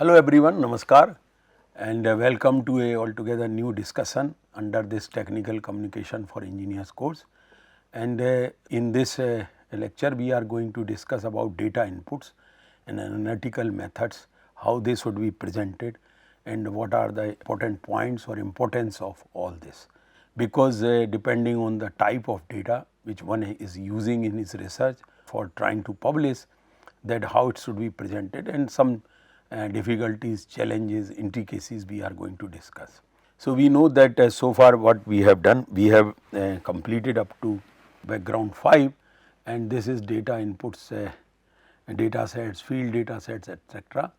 Hello everyone, Namaskar and welcome to a altogether new discussion under this Technical Communication for Engineers course. And in this lecture we are going to discuss about data inputs and analytical methods, how they should be presented and what are the important points or importance of all this. Because depending on the type of data which one is using in his research for trying to publish, that how it should be presented and some difficulties, challenges, intricacies we are going to discuss. So, we know that so far what we have done, we have completed up to background 5 and this is data inputs, data sets, field data sets etc.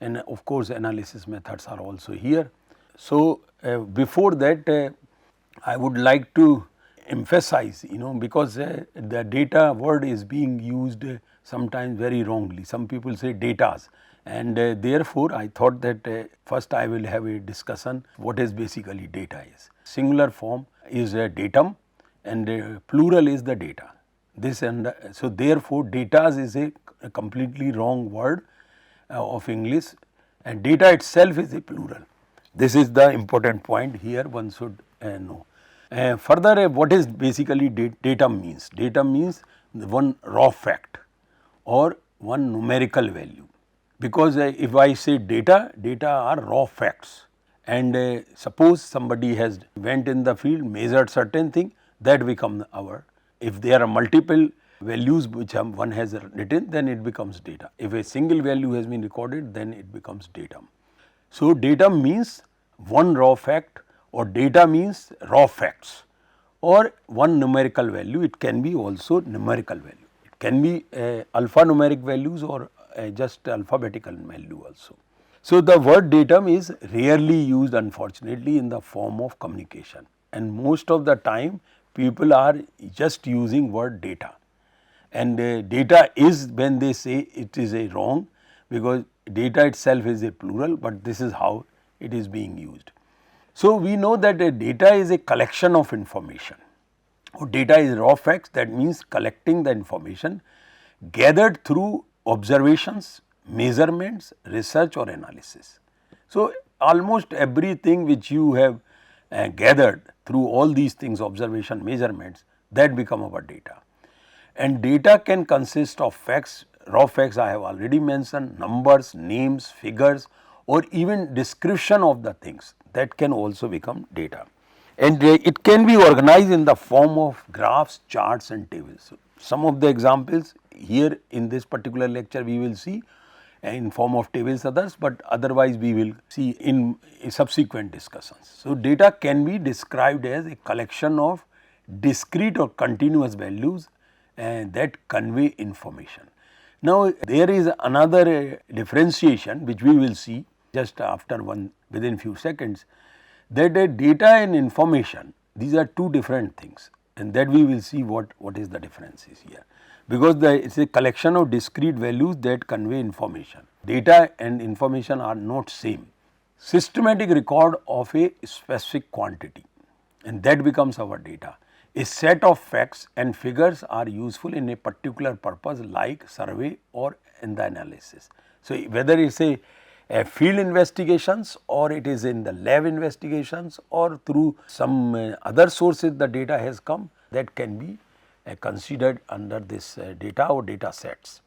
And of course, analysis methods are also here. So, before that I would like to emphasize because the data word is being used sometimes very wrongly. Some people say datas and therefore, I thought that first I will have a discussion what is basically data is. Singular form is a datum and plural is the data. This and so therefore, datas is a completely wrong word of English and data itself is a plural. This is the important point here one should know. Further, what is basically datum means? Datum means one raw fact or one numerical value, because if I say data, data are raw facts and suppose somebody has went in the field, measured certain thing, that become our. If there are multiple values which one has written, then it becomes data. If a single value has been recorded, then it becomes datum. So, datum means one raw fact or data means raw facts or one numerical value. It can be also numerical value. It can be alphanumeric values or just alphabetical value also. So, the word datum is rarely used unfortunately in the form of communication, and most of the time people are just using word data, and data is, when they say, it is a wrong, because data itself is a plural, but this is how it is being used. So, we know that data is a collection of information. Data is raw facts, that means collecting the information gathered through observations, measurements, research or analysis. So, almost everything which you have gathered through all these things, observation, measurements, that become our data. And data can consist of facts, raw facts I have already mentioned, numbers, names, figures or even description of the things, that can also become data. And it can be organized in the form of graphs, charts and tables. So, some of the examples here in this particular lecture we will see in form of tables others, but otherwise we will see in subsequent discussions. So, data can be described as a collection of discrete or continuous values that convey information. Now, there is another differentiation which we will see just after within few seconds, that data and information, these are two different things, and that we will see what is the differences here, because it is a collection of discrete values that convey information. Data and information are not same. Systematic record of a specific quantity, and that becomes our data. A set of facts and figures are useful in a particular purpose like survey or in the analysis. So, whether it is a field investigations or it is in the lab investigations or through some other sources the data has come, that can be considered under this data or data sets.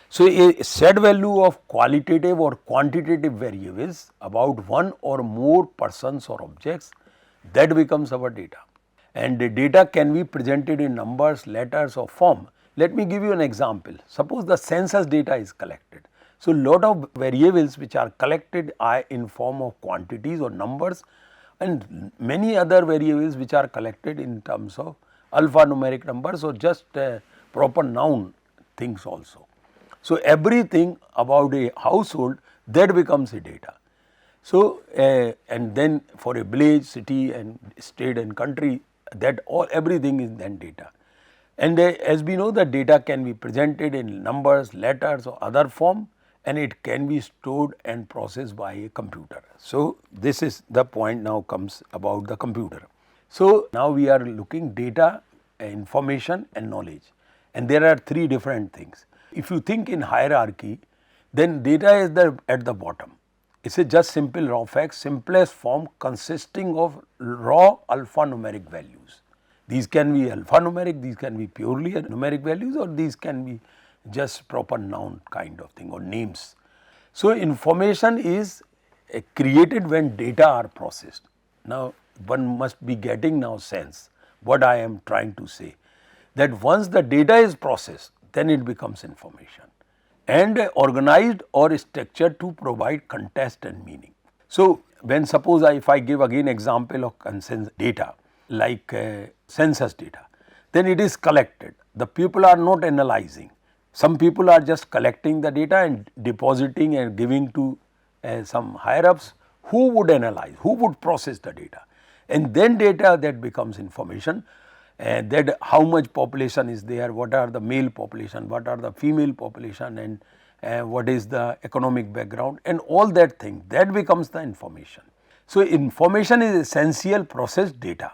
So, a set value of qualitative or quantitative variables about one or more persons or objects, that becomes our data, and the data can be presented in numbers, letters or form. Let me give you an example. Suppose the census data is collected. So, lot of variables which are collected are in form of quantities or numbers, and many other variables which are collected in terms of alphanumeric numbers or just proper noun things also. So, everything about a household, that becomes a data. So, and then for a village, city and state and country, that everything is then data. And as we know, the data can be presented in numbers, letters or other form, and it can be stored and processed by a computer. So, this is the point now comes about the computer. So, now we are looking data, information and knowledge, and there are three different things. If you think in hierarchy, then data is at the bottom It's a just simple raw facts, simplest form consisting of raw alphanumeric values. These can be alphanumeric, these can be purely numeric values, or these can be just proper noun kind of thing or names. So, information is created when data are processed. Now, one must be getting now sense what I am trying to say, that once the data is processed, then it becomes information and organized or structured to provide context and meaning. So, when suppose if I give again example of consensus data like census data, then it is collected. The people are not analyzing. Some people are just collecting the data and depositing and giving to some higher ups who would analyze, who would process the data, and then data that becomes information. That how much population is there, what are the male population, what are the female population, and what is the economic background, and all that thing, that becomes the information. So, information is essential processed data.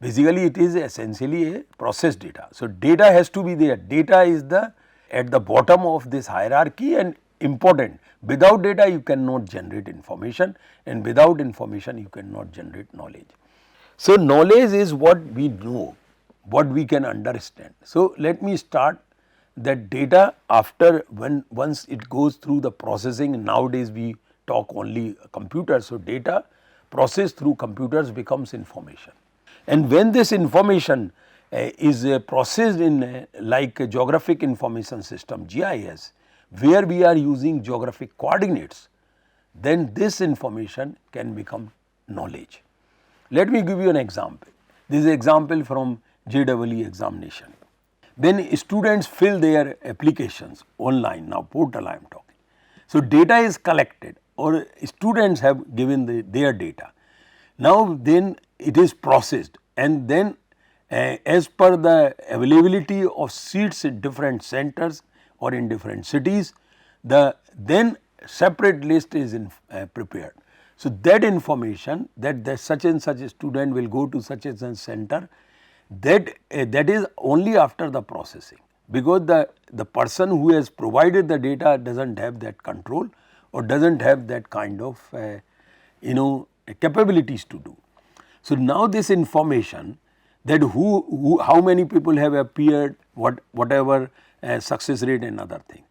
Basically, it is essentially a processed data. So, data has to be there. Data is the at the bottom of this hierarchy and important. Without data, you cannot generate information, and without information, you cannot generate knowledge. So, knowledge is what we know, what we can understand. So, let me start that data after once it goes through the processing. Nowadays we talk only computers. So, data processed through computers becomes information, and when this information is processed in like a geographic information system GIS, where we are using geographic coordinates, then this information can become knowledge. Let me give you an example. This is an example from JEE examination. When students fill their applications online, now portal I am talking. So, data is collected or students have given their data. Now, then it is processed, and then as per the availability of seats in different centers or in different cities, the then separate list is prepared. So, that information that such and such a student will go to such and such center, that is only after the processing, because the person who has provided the data does not have that control or does not have that kind of capabilities to do. So, now this information that how many people have appeared, whatever success rate and other thing.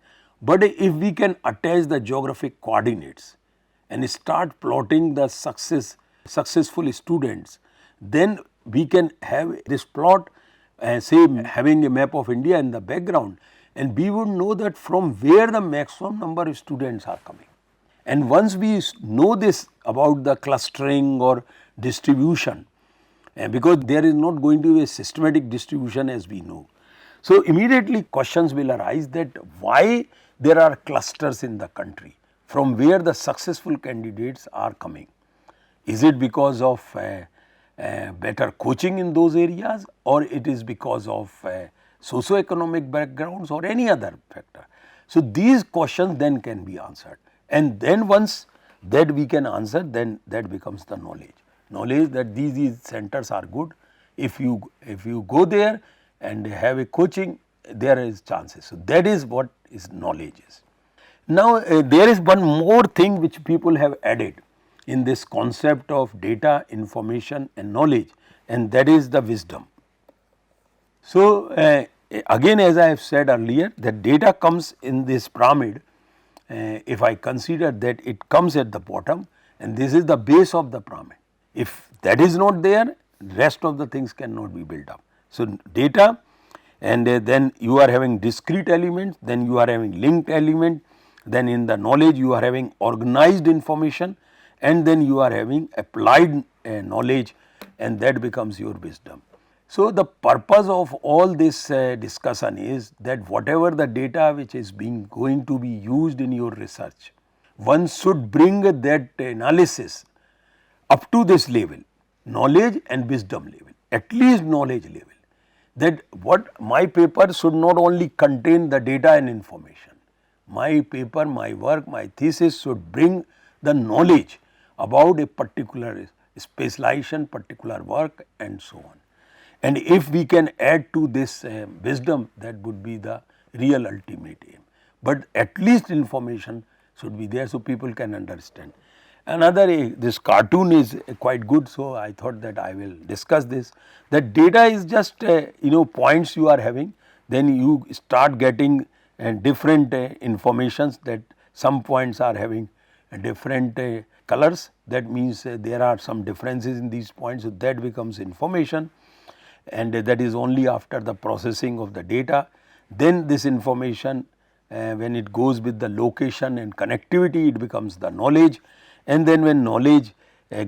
But if we can attach the geographic coordinates and start plotting the successful students, then we can have this plot say having a map of India in the background, and we would know that from where the maximum number of students are coming. And once we know this about the clustering or distribution, because there is not going to be a systematic distribution as we know. So, immediately questions will arise that why there are clusters in the country, from where the successful candidates are coming. Is it because of better coaching in those areas, or it is because of socio-economic backgrounds or any other factor? So, these questions then can be answered, and then once that we can answer, then that becomes the knowledge. Knowledge that these centers are good. If you go there and have a coaching, there is chances. So, that is what is knowledge is. Now, there is one more thing which people have added in this concept of data, information and knowledge, and that is the wisdom. So, again as I have said earlier, that data comes in this pyramid. If I consider that it comes at the bottom, and this is the base of the pyramid. If that is not there, rest of the things cannot be built up. So, data, and then you are having discrete elements, then you are having linked element, then in the knowledge you are having organized information, and then you are having applied knowledge, and that becomes your wisdom. So, the purpose of all this discussion is that whatever the data which is going to be used in your research, one should bring that analysis up to this level, knowledge and wisdom level, at least knowledge level, that what my paper should not only contain the data and information. My paper, my work, my thesis should bring the knowledge about a particular specialization, particular work and so on. And if we can add to this wisdom, that would be the real ultimate aim. But at least information should be there so people can understand. Another, this cartoon is quite good, so I thought that I will discuss this. That data is just points you are having, then you start getting different informations, that some points are having different colors, that means there are some differences in these points, so that becomes information, and that is only after the processing of the data. Then this information, when it goes with the location and connectivity, it becomes the knowledge, and then when knowledge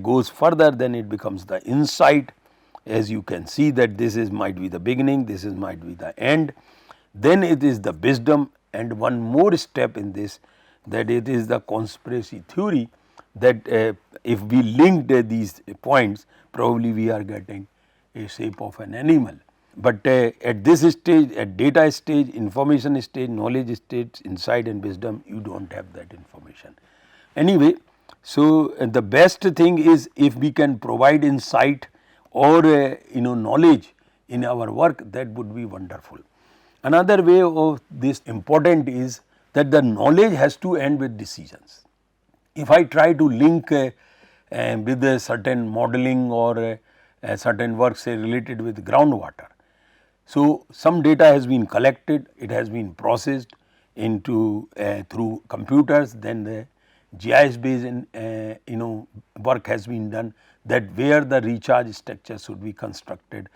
goes further, then it becomes the insight. As you can see that this is might be the beginning, this is might be the end, then it is the wisdom, and one more step in this, that it is the conspiracy theory, that if we linked these points, probably we are getting a shape of an animal. But at this stage, at data stage, information stage, knowledge stage, insight and wisdom, you do not have that information. Anyway, so the best thing is if we can provide insight or knowledge in our work, that would be wonderful. Another way of this important is that the knowledge has to end with decisions. If I try to link with a certain modeling or a certain work, say related with groundwater, so some data has been collected, it has been processed into through computers, then the GIS based work has been done, that where the recharge structure should be constructed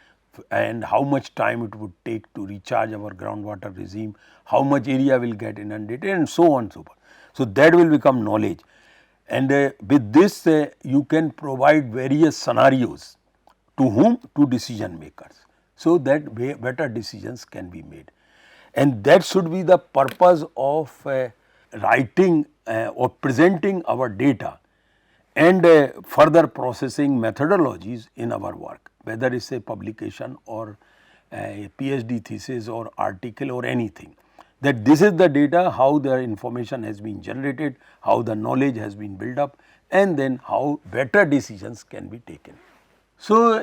and how much time it would take to recharge our groundwater regime, how much area will get inundated, and so on and so forth. So that will become knowledge, and with this you can provide various scenarios to whom? To decision makers, so that better decisions can be made. And that should be the purpose of writing or presenting our data and further processing methodologies in our work, whether it is a publication or a PhD thesis or article or anything. That this is the data, how the information has been generated, how the knowledge has been built up, and then how better decisions can be taken. So,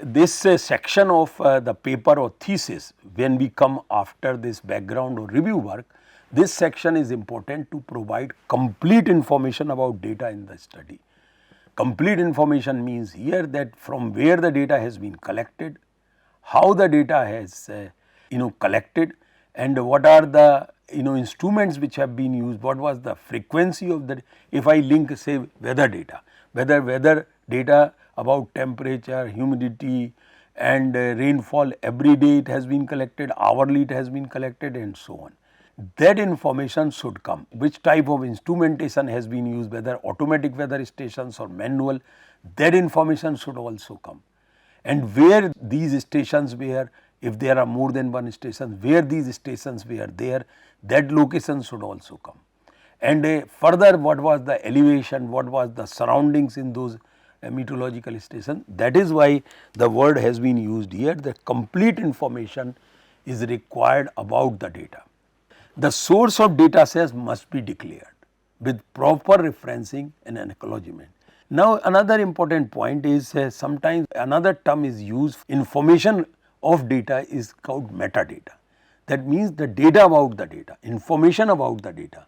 this section of the paper or thesis, when we come after this background or review work, this section is important to provide complete information about data in the study. Complete information means here that from where the data has been collected, how the data has collected, and what are the instruments which have been used, what was the frequency of the, if I link say weather data, weather data about temperature, humidity and rainfall, every day it has been collected, hourly it has been collected, and so on. That information should come. Which type of instrumentation has been used, whether automatic weather stations or manual, that information should also come. And where these stations were, if there are more than one station, where these stations were there, that location should also come. And further, what was the elevation, what was the surroundings in those meteorological stations. That is why the word has been used here, the complete information is required about the data. The source of data sets must be declared with proper referencing and an acknowledgement. Now, another important point is sometimes another term is used, information of data is called metadata. That means the data about the data, information about the data,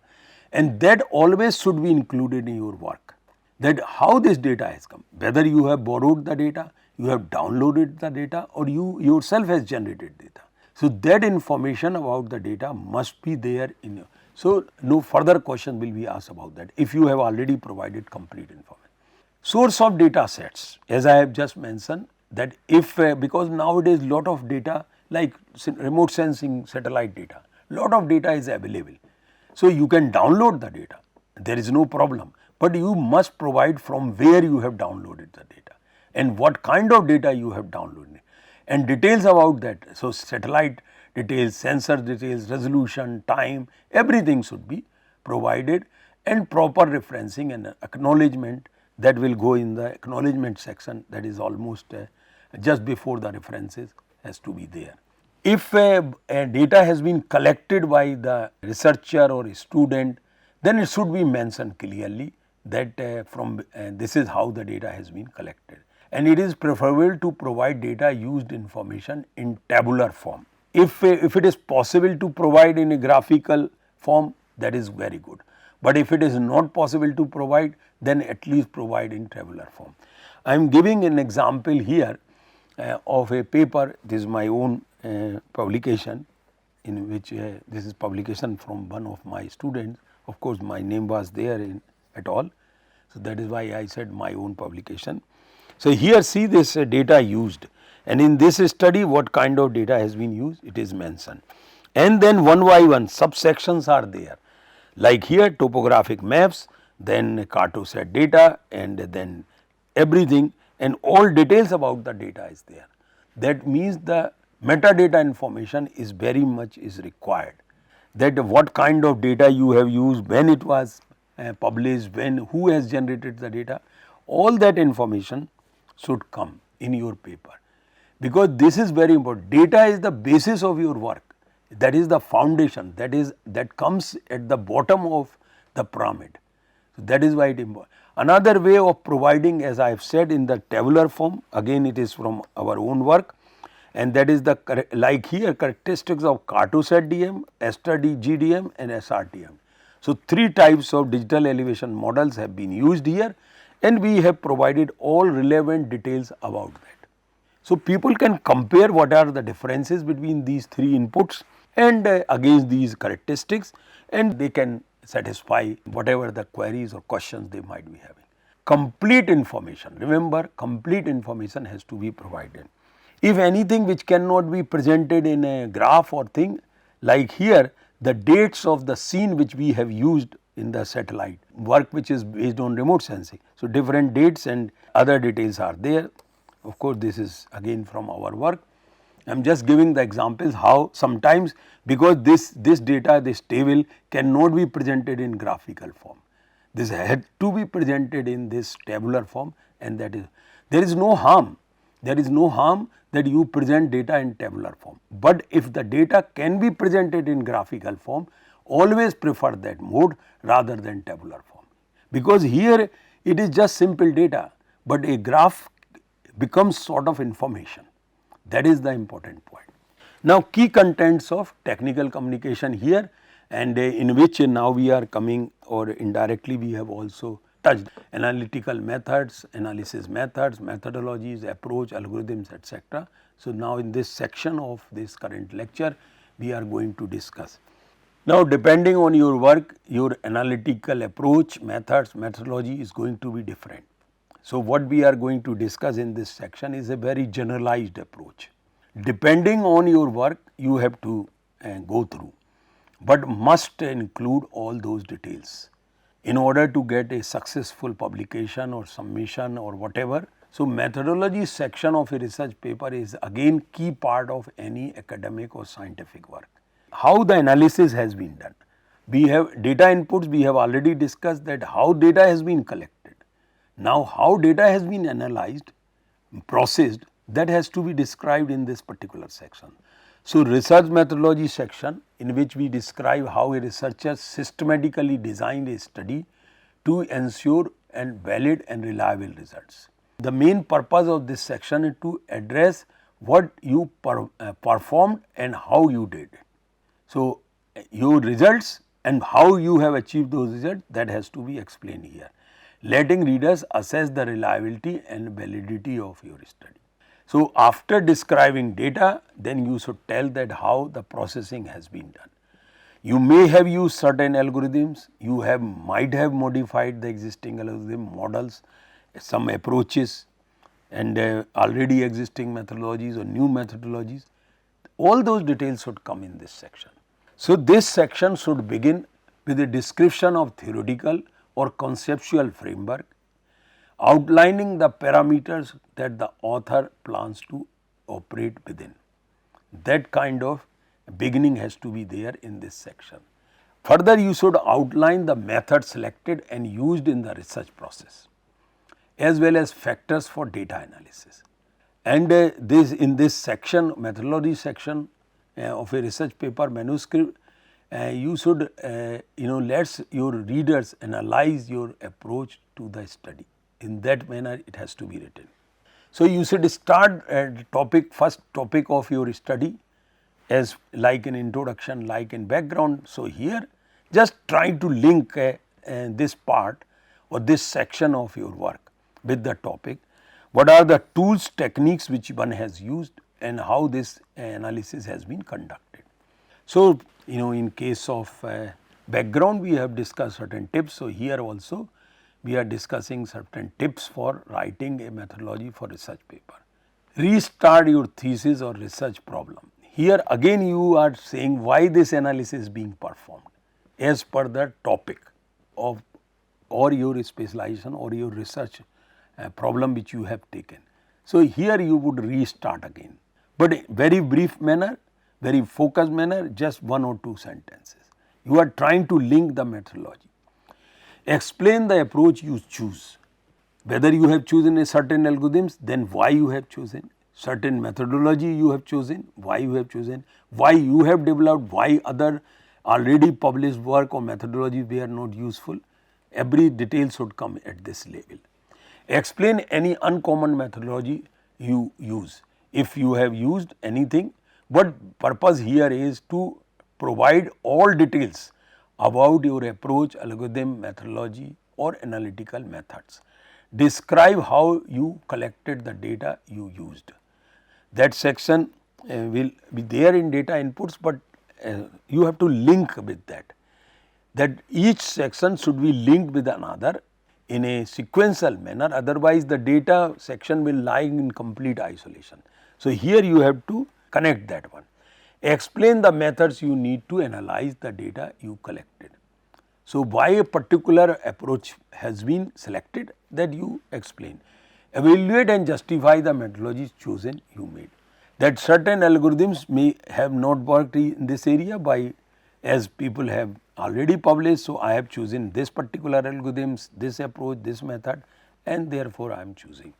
and that always should be included in your work. That how this data has come, whether you have borrowed the data, you have downloaded the data, or you yourself has generated data. So, that information about the data must be there in your. So, no further question will be asked about that if you have already provided complete information. Source of data sets, as I have just mentioned, that if because nowadays lot of data like remote sensing satellite data, lot of data is available. So, you can download the data, there is no problem, but you must provide from where you have downloaded the data and what kind of data you have downloaded and details about that. So, satellite details, sensor details, resolution, time, everything should be provided, and proper referencing and acknowledgement that will go in the acknowledgement section, that is almost just before the references has to be there. If data has been collected by the researcher or a student, then it should be mentioned clearly that from this is how the data has been collected, and it is preferable to provide data used information in tabular form. If it is possible to provide in a graphical form, that is very good, but if it is not possible to provide, then at least provide in tabular form. I am giving an example here of a paper. This is my own publication, in which this is publication from one of my students. Of course, my name was there in at all. So, that is why I said my own publication. So, here see this data used, and in this study what kind of data has been used, it is mentioned, and then one by one subsections are there, like here topographic maps, then cartoset data, and then everything, and all details about the data is there. That means the metadata information is very much is required, that what kind of data you have used, when it was published, when, who has generated the data, all that information should come in your paper, because this is very important. Data is the basis of your work, that is the foundation, that comes at the bottom of the pyramid. So, that is why it is important. Another way of providing, as I have said, in the tabular form, again it is from our own work, and that is the like here characteristics of cartoset DM, STD GDM and SRTM. So, 3 types of digital elevation models have been used here, and we have provided all relevant details about that. So, people can compare what are the differences between these 3 inputs and against these characteristics, and they can satisfy whatever the queries or questions they might be having. Complete information, remember, complete information has to be provided. If anything which cannot be presented in a graph or thing, like here the dates of the scene which we have used in the satellite work, which is based on remote sensing. So, different dates and other details are there. Of course, this is again from our work. I am just giving the examples how sometimes, because this data, this table cannot be presented in graphical form. This had to be presented in this tabular form, and that is, there is no harm. There is no harm that you present data in tabular form, but if the data can be presented in graphical form, always prefer that mode rather than tabular form, because here it is just simple data, but a graph becomes sort of information. That is the important point. Now, key contents of technical communication here, and in which now we are coming, or indirectly we have also touched analytical methods, analysis methods, methodologies, approach, algorithms, etc. So, now in this section of this current lecture we are going to discuss. Now, depending on your work, your analytical approach, methods, methodology is going to be different. So, what we are going to discuss in this section is a very generalized approach. Depending on your work, you have to go through, but must include all those details in order to get a successful publication or submission or whatever. So, methodology section of a research paper is again key part of any academic or scientific work. How the analysis has been done? We have data inputs, we have already discussed that how data has been collected. Now, how data has been analyzed, processed, that has to be described in this particular section. So, research methodology section, in which we describe how a researcher systematically designed a study to ensure and valid and reliable results. The main purpose of this section is to address what you performed and how you did it. So, your results and how you have achieved those results, that has to be explained here, letting readers assess the reliability and validity of your study. So, after describing data, then you should tell that how the processing has been done. You may have used certain algorithms, you might have modified the existing algorithm models, some approaches, and already existing methodologies or new methodologies. All those details should come in this section. So, this section should begin with a description of theoretical or conceptual framework, outlining the parameters that the author plans to operate within. That kind of beginning has to be there in this section. Further, you should outline the method selected and used in the research process, as well as factors for data analysis. And in this section, methodology section of a research paper manuscript, you should let your readers analyze your approach to the study. In that manner it has to be written. So, you should start first topic of your study as like an introduction, like in background. So, here just try to link this part or this section of your work with the topic, what are the tools, techniques which one has used and how this analysis has been conducted. So, in case of background we have discussed certain tips. So, here also we are discussing certain tips for writing a methodology for research paper. Restart your thesis or research problem. Here again you are saying why this analysis is being performed as per the topic of or your specialization or your research problem which you have taken. So, here you would restart again, but very brief manner, very focused manner, just 1 or 2 sentences. You are trying to link the methodology. Explain the approach you choose, whether you have chosen a certain algorithms, then why you have chosen, certain methodology you have chosen, why you have chosen, why you have developed, why other already published work or methodology were not useful. Every detail should come at this level. Explain any uncommon methodology you use. If you have used anything, but purpose here is to provide all details about your approach, algorithm, methodology or analytical methods. Describe how you collected the data you used. That section will be there in data inputs, but you have to link with that. That each section should be linked with another in a sequential manner, otherwise the data section will lie in complete isolation. So, here you have to connect that one. Explain the methods you need to analyze the data you collected. So, why a particular approach has been selected, that you explain. Evaluate and justify the methodologies chosen you made. That certain algorithms may have not worked in this area by as people have already published. So, I have chosen this particular algorithms, this approach, this method and therefore, I am choosing.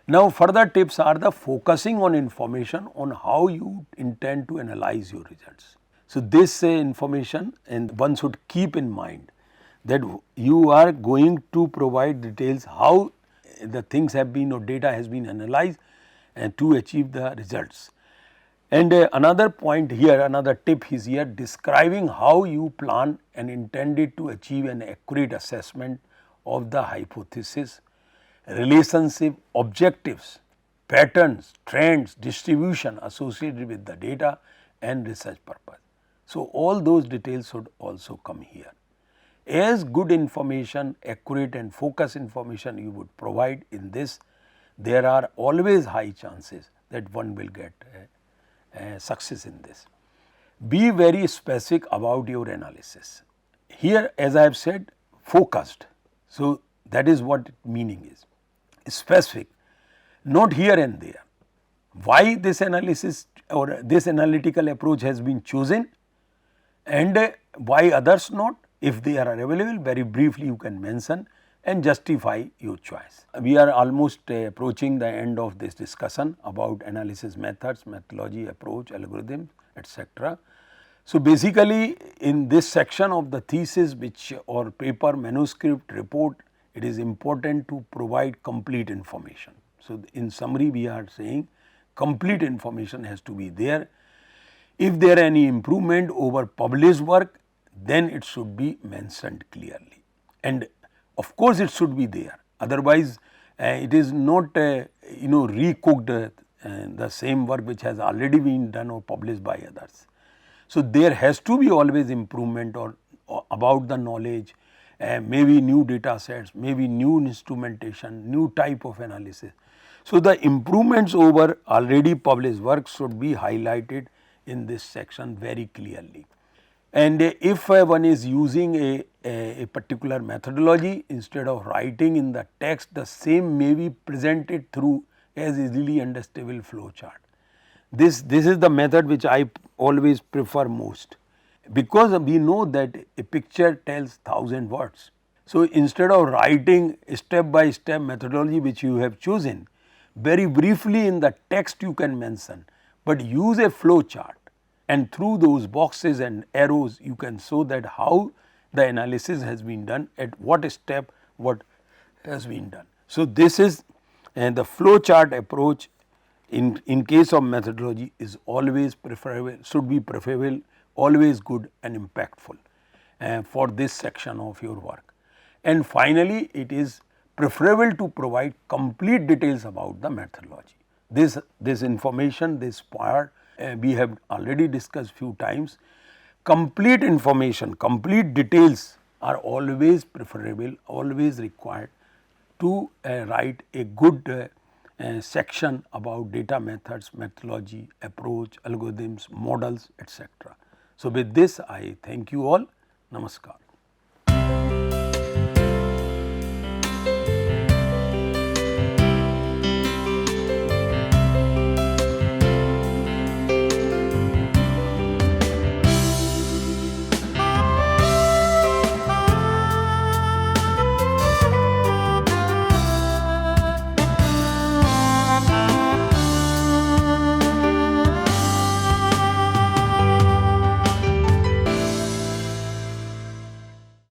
Now, further tips are the focusing on information on how you intend to analyze your results. So, this information and one should keep in mind that you are going to provide details how the things have been or data has been analyzed and to achieve the results. And another point here, another tip is here, describing how you plan and intended to achieve an accurate assessment of the hypothesis, relationship, objectives, patterns, trends, distribution associated with the data and research purpose. So, all those details should also come here. As good information, accurate and focused information you would provide in this, there are always high chances that one will get success in this. Be very specific about your analysis. Here, as I have said, focused. So, that is what meaning is. Specific, not here and there. Why this analysis or this analytical approach has been chosen and why others not. If they are available, very briefly you can mention and justify your choice. We are almost approaching the end of this discussion about analysis methods, methodology, approach, algorithm, etc. So, basically in this section of the thesis which or paper, manuscript, report, it is important to provide complete information. So, in summary we are saying complete information has to be there. If there are any improvement over published work, then it should be mentioned clearly and of course, it should be there, otherwise it is not recooked the same work which has already been done or published by others. So, there has to be always improvement or about the knowledge, maybe new data sets, maybe new instrumentation, new type of analysis. So, the improvements over already published work should be highlighted in this section very clearly. And if one is using a particular methodology, instead of writing in the text, the same may be presented through as easily understandable flowchart. This is the method which I always prefer most, because we know that a picture tells 1000 words. So, instead of writing step by step methodology which you have chosen, very briefly in the text you can mention, but use a flowchart. And through those boxes and arrows you can show that how the analysis has been done, at what step what has been done. So, this is the flowchart approach in case of methodology is always preferable, should be preferable, always good and impactful for this section of your work. and finally, it is preferable to provide complete details about the methodology. This information, this part we have already discussed few times. Complete information, complete details are always preferable, always required to write a good section about data methods, methodology, approach, algorithms, models, etc. So, with this I thank you all. Namaskar.